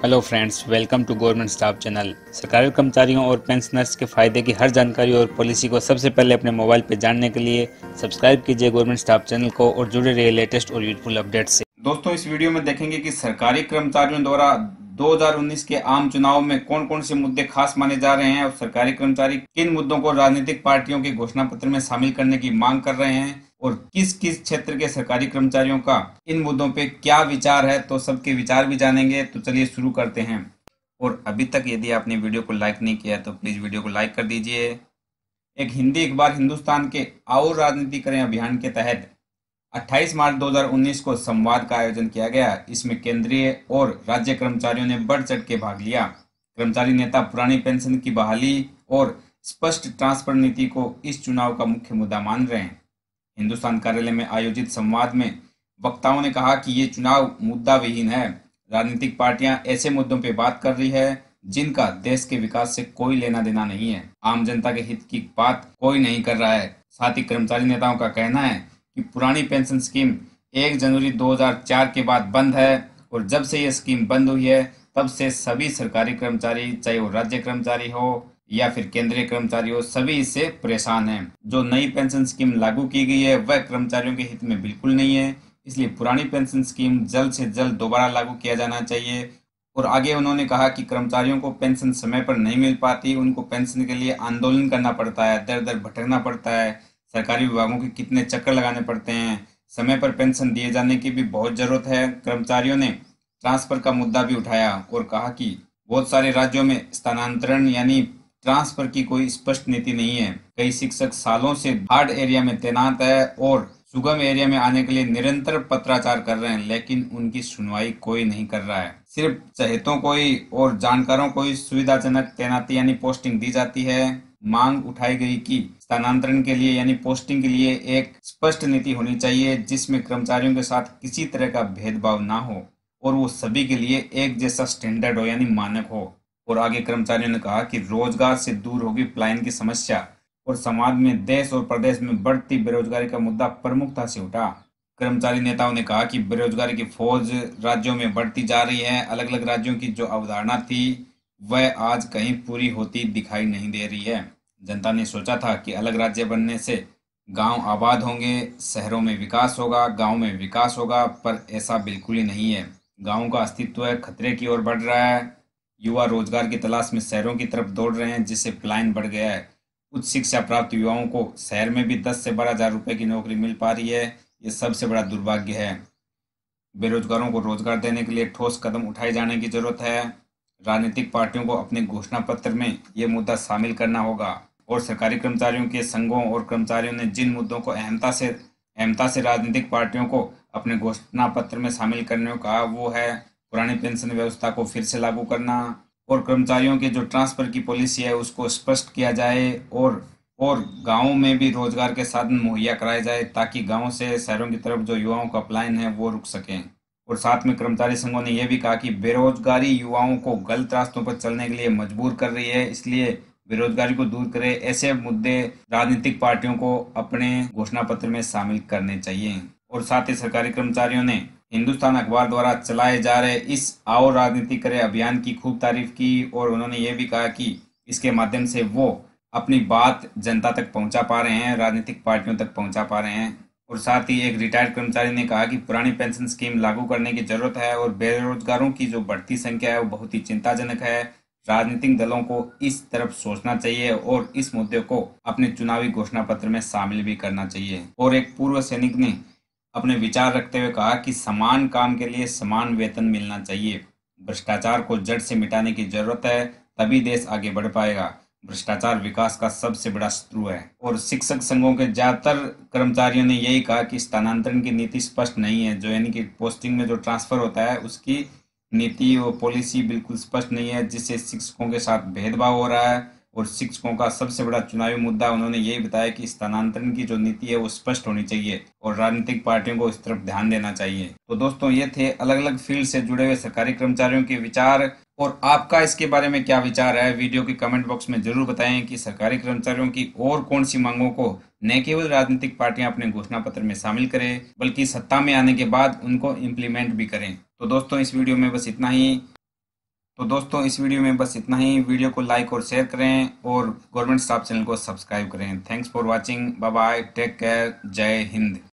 Hello friends, welcome to government staff channel. सरकारी कर्मचारियों और पेंशनर्स के फायदे की हर जानकारी और पॉलिसी को सबसे पहले अपने मोबाइल पर जानने के लिए सब्सक्राइब कीजिए गवर्नमेंट स्टाफ चैनल को और जुड़े रहिए लेटेस्ट और यूजफुल अपडेट से। दोस्तों, इस वीडियो में देखेंगे कि सरकारी कर्मचारियों द्वारा 2019 के आम चुनाव में कौन कौन से मुद्दे खास माने जा रहे हैं और सरकारी कर्मचारी किन मुद्दों को राजनीतिक पार्टियों के घोषणा पत्र में शामिल करने की मांग कर रहे हैं और किस किस क्षेत्र के सरकारी कर्मचारियों का इन मुद्दों पे क्या विचार है। तो सबके विचार भी जानेंगे। तो चलिए शुरू करते हैं। और अभी तक यदि आपने वीडियो को लाइक नहीं किया तो प्लीज वीडियो को लाइक कर दीजिए। एक हिंदी अखबार हिंदुस्तान के आओ राजनीति करें अभियान के तहत 28 मार्च 2019 को संवाद का आयोजन किया गया। इसमें केंद्रीय और राज्य कर्मचारियों ने बढ़ चढ़ के भाग लिया। कर्मचारी नेता पुरानी पेंशन की बहाली और स्पष्ट ट्रांसफर नीति को इस चुनाव का मुख्य मुद्दा मान रहे हैं। हिंदुस्तान कार्यालय में आयोजित संवाद में वक्ताओं ने कहा कि ये चुनाव मुद्दा विहीन है। राजनीतिक पार्टियां ऐसे मुद्दों पर बात कर रही है जिनका देश के विकास से कोई लेना देना नहीं है। आम जनता के हित की बात कोई नहीं कर रहा है। साथ ही कर्मचारी नेताओं का कहना है कि पुरानी पेंशन स्कीम 1 जनवरी 2004 के बाद बंद है और जब से ये स्कीम बंद हुई है तब से सभी सरकारी कर्मचारी, चाहे वो राज्य कर्मचारी हो या फिर केंद्रीय कर्मचारी हो, सभी इससे परेशान हैं। जो नई पेंशन स्कीम लागू की गई है वह कर्मचारियों के हित में बिल्कुल नहीं है। इसलिए पुरानी पेंशन स्कीम जल्द से जल्द दोबारा लागू किया जाना चाहिए। और आगे उन्होंने कहा कि कर्मचारियों को पेंशन समय पर नहीं मिल पाती, उनको पेंशन के लिए आंदोलन करना पड़ता है, दर दर भटकना पड़ता है, सरकारी विभागों के कितने चक्कर लगाने पड़ते हैं। समय पर पेंशन दिए जाने की भी बहुत जरूरत है। कर्मचारियों ने ट्रांसफर का मुद्दा भी उठाया और कहा कि बहुत सारे राज्यों में स्थानांतरण यानी ट्रांसफर की कोई स्पष्ट नीति नहीं है। कई शिक्षक सालों से हार्ड एरिया में तैनात है और सुगम एरिया में आने के लिए निरंतर पत्राचार कर रहे हैं, लेकिन उनकी सुनवाई कोई नहीं कर रहा है। सिर्फ चहेतों को ही और जानकारों को ही सुविधाजनक तैनाती यानी पोस्टिंग दी जाती है। मांग उठाई गई कि स्थानांतरण के लिए यानी पोस्टिंग के लिए एक स्पष्ट नीति होनी चाहिए जिसमें कर्मचारियों के साथ किसी तरह का भेदभाव ना हो और वो सभी के लिए एक जैसा स्टैंडर्ड हो यानी मानक हो। और आगे कर्मचारियों ने कहा कि रोजगार से दूर होगी पलायन की समस्या और समाज में देश और प्रदेश में बढ़ती बेरोजगारी का मुद्दा प्रमुखता से उठा। कर्मचारी नेताओं ने कहा कि बेरोजगारी की फौज राज्यों में बढ़ती जा रही है। अलग अलग राज्यों की जो अवधारणा थी वह आज कहीं पूरी होती दिखाई नहीं दे रही है। जनता ने सोचा था कि अलग राज्य बनने से गांव आबाद होंगे, शहरों में विकास होगा, गांव में विकास होगा, पर ऐसा बिल्कुल ही नहीं है। गांव का अस्तित्व खतरे की ओर बढ़ रहा है। युवा रोजगार की तलाश में शहरों की तरफ दौड़ रहे हैं जिससे पलायन बढ़ गया है। उच्च शिक्षा प्राप्त युवाओं को शहर में भी 10 से 12 हजार रुपए की नौकरी मिल पा रही है। ये सबसे बड़ा दुर्भाग्य है। बेरोजगारों को रोजगार देने के लिए ठोस कदम उठाए जाने की जरूरत है। राजनीतिक पार्टियों को अपने घोषणा पत्र में ये मुद्दा शामिल करना होगा। और सरकारी कर्मचारियों के संघों और कर्मचारियों ने जिन मुद्दों को अहमता से राजनीतिक पार्टियों को अपने घोषणा पत्र में शामिल करने को कहा वो है पुरानी पेंशन व्यवस्था को फिर से लागू करना और कर्मचारियों के जो ट्रांसफर की पॉलिसी है उसको स्पष्ट किया जाए और गांवों में भी रोजगार के साधन मुहैया कराए जाए ताकि गांवों से शहरों की तरफ जो युवाओं का पलायन है वो रुक सके। और साथ में कर्मचारी संघों ने यह भी कहा कि बेरोजगारी युवाओं को गलत रास्तों पर चलने के लिए मजबूर कर रही है, इसलिए बेरोजगारी को दूर करे। ऐसे मुद्दे राजनीतिक पार्टियों को अपने घोषणा पत्र में शामिल करने चाहिए। और साथ ही सरकारी कर्मचारियों ने हिंदुस्तान अखबार द्वारा चलाए जा रहे इस आओ राजनीति करे अभियान की खूब तारीफ की और उन्होंने ये भी कहा कि इसके माध्यम से वो अपनी बात जनता तक पहुंचा पा रहे हैं, राजनीतिक पार्टियों तक पहुंचा पा रहे हैं। और साथ ही एक रिटायर्ड कर्मचारी ने कहा कि पुरानी पेंशन स्कीम लागू करने की जरूरत है और बेरोजगारों की जो बढ़ती संख्या है वो बहुत ही चिंताजनक है। राजनीतिक दलों को इस तरफ सोचना चाहिए और इस मुद्दे को अपने चुनावी घोषणा पत्र में शामिल भी करना चाहिए। और एक पूर्व सैनिक ने अपने विचार रखते हुए कहा कि समान काम के लिए समान वेतन मिलना चाहिए। भ्रष्टाचार को जड़ से मिटाने की जरूरत है, तभी देश आगे बढ़ पाएगा। भ्रष्टाचार विकास का सबसे बड़ा शत्रु है। और शिक्षक संघों के ज्यादातर कर्मचारियों ने यही कहा कि स्थानांतरण की नीति स्पष्ट नहीं है, जो यानी कि पोस्टिंग में जो ट्रांसफर होता है उसकी नीति और पॉलिसी बिल्कुल स्पष्ट नहीं है, जिससे शिक्षकों के साथ भेदभाव हो रहा है। और शिक्षकों का सबसे बड़ा चुनावी मुद्दा उन्होंने यही बताया कि स्थानांतरण की जो नीति है वो स्पष्ट होनी चाहिए और राजनीतिक पार्टियों को इस तरफ ध्यान देना चाहिए। तो दोस्तों, ये थे अलग अलग फील्ड से जुड़े हुए सरकारी कर्मचारियों के विचार। और आपका इसके बारे में क्या विचार है, वीडियो के कमेंट बॉक्स में जरूर बताएं कि सरकारी कर्मचारियों की और कौन सी मांगों को न केवल राजनीतिक पार्टियां अपने घोषणा पत्र में शामिल करें बल्कि सत्ता में आने के बाद उनको इम्प्लीमेंट भी करें। तो दोस्तों, इस वीडियो में बस इतना ही। तो दोस्तों इस वीडियो में बस इतना ही। वीडियो को लाइक और शेयर करें और गवर्नमेंट स्टाफ चैनल को सब्सक्राइब करें। Thanks for watching. Bye bye, take care, Jai Hind.